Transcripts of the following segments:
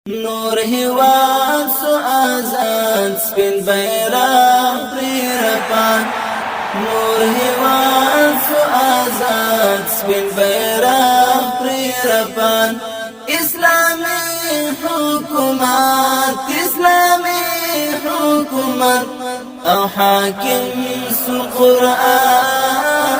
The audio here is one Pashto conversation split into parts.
نور هیواد سو آزاد سپین بیرغ پری رپان نور هیواد سو آزاد سپین بیرغ پری رپان اسلامی حکومت او حاکم سو قرآن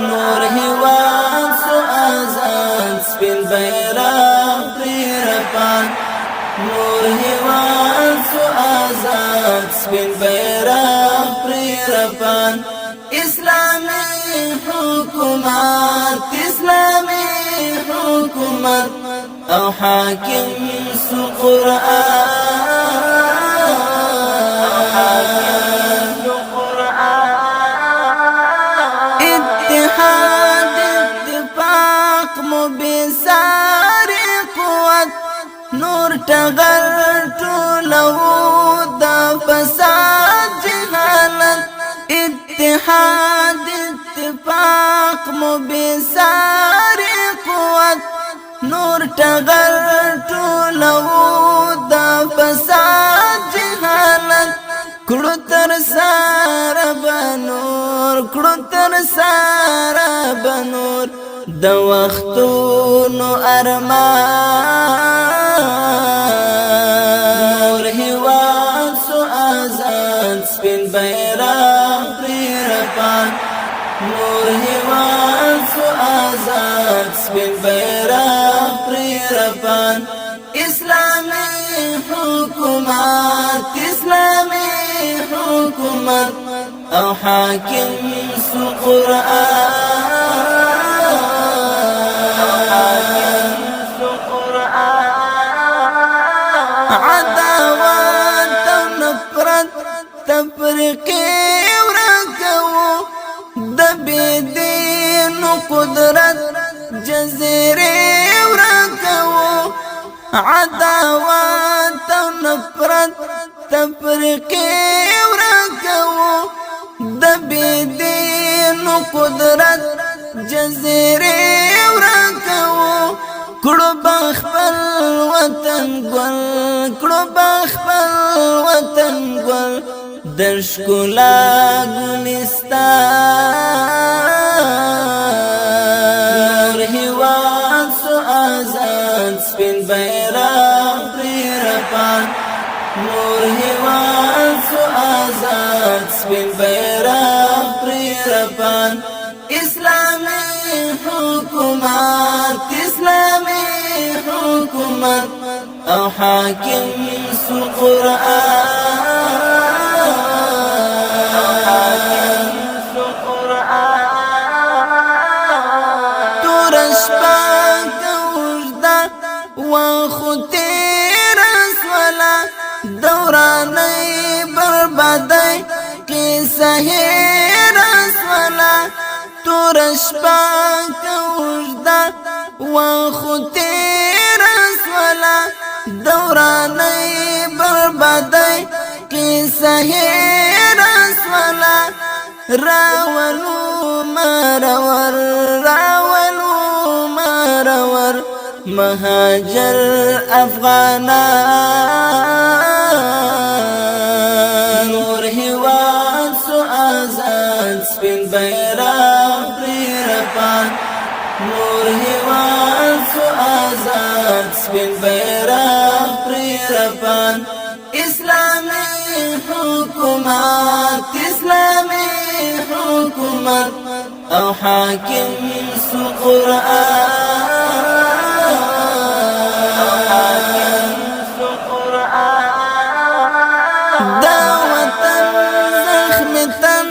نور هیواد سو آزاد سپین بیرغ پری رپان نور هیواد سو آزاد سپین بیرغ پری رپان اسلامی حکومت او حاکم سو قرآن اتحاد اتفاق مبسار قوت نور ټغر ټولو د فساد جهالت اتحاد اتفاق مبسار قوت نور ټغر ټولو د فساد جهالت کړو تر سره بنور د وختونو ارمان نور هیواد سو آزاد سپین بیرغ پری رپان نور هیواد سو آزاد سپین بیرغ پری رپان اسلامی حکومت او حاکم سو قرآن عداوت او نفرت تفرقه ورکو د بيدین قدرت جزیره ورکو عداوت او نفرت تفرقه ورکو د بيدین قدرت جزیره ورکو کړو بخپل وطن ګل د ښکلا ګلستان نور هیواد سو آزاد سپین بیرغ پری رپان نور هیواد سو آزاد سپین بیرغ پری رپان اسلامی حکومت او حاکم سو قرآن تورش پاک اوجدا وخو تیر اسولا دورانی بربادی قصه هیر اسولا تورش پاک اوجدا وخو تیر اسولا دورانی بربادی قصه هیر اسولا راولو مرور مهاجر افغانان نور هیواد سو آزاد سپین بیرغ پری رپان نور هیواد سو آزاد سپین بیرغ پری رپان اسلامی حکومت او حاکم سو قرآن دا وطن زخم تن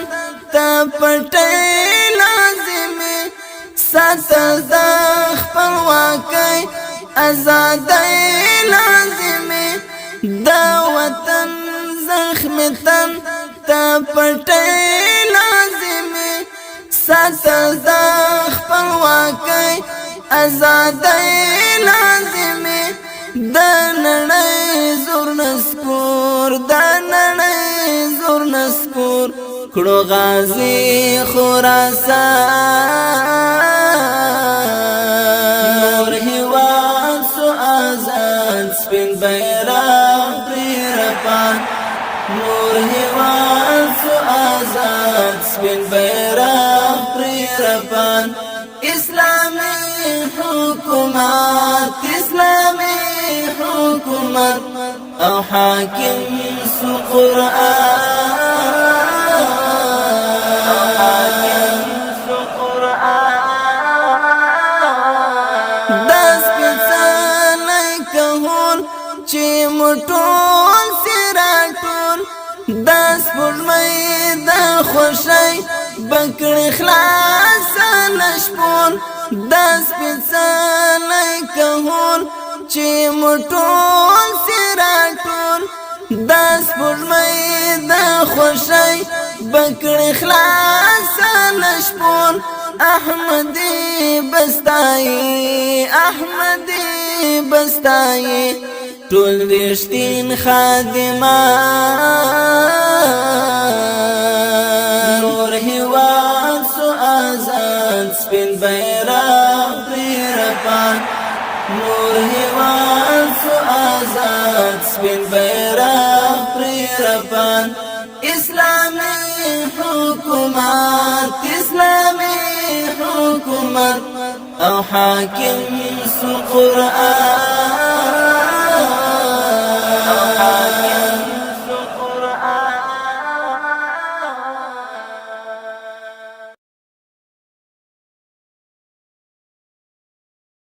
تا پټی لازمی ساتل د خپلواکۍ ازادۍ لازمی دا وطن زخم تن تا پټی لازمی ساتل د خپلواکۍ ازادۍ لازمی د نړۍ زور نسکور کړو غازی خراسان سپین بیرغ پری رپان نور هیواد سو آزاد سپین بیرغ پری رپان اسلامی حکومت او حاکم سو قرآن دس پیڅلی کهون چې مټول سراټول دس پړمې د خوشۍ بکړې خلاص نشپون دس پیڅلی کهون چې مټول سراټول دس پړمې د خوشۍ بکړې خلاص نشپون احمدی بستای ټول رښتین خادمان نور هیواد سو آزاد سپین بیرغ پری رپان نور هیواد سو آزاد سپین بیرغ پری رپان اسلامی حکومت او حاکم سو قرآن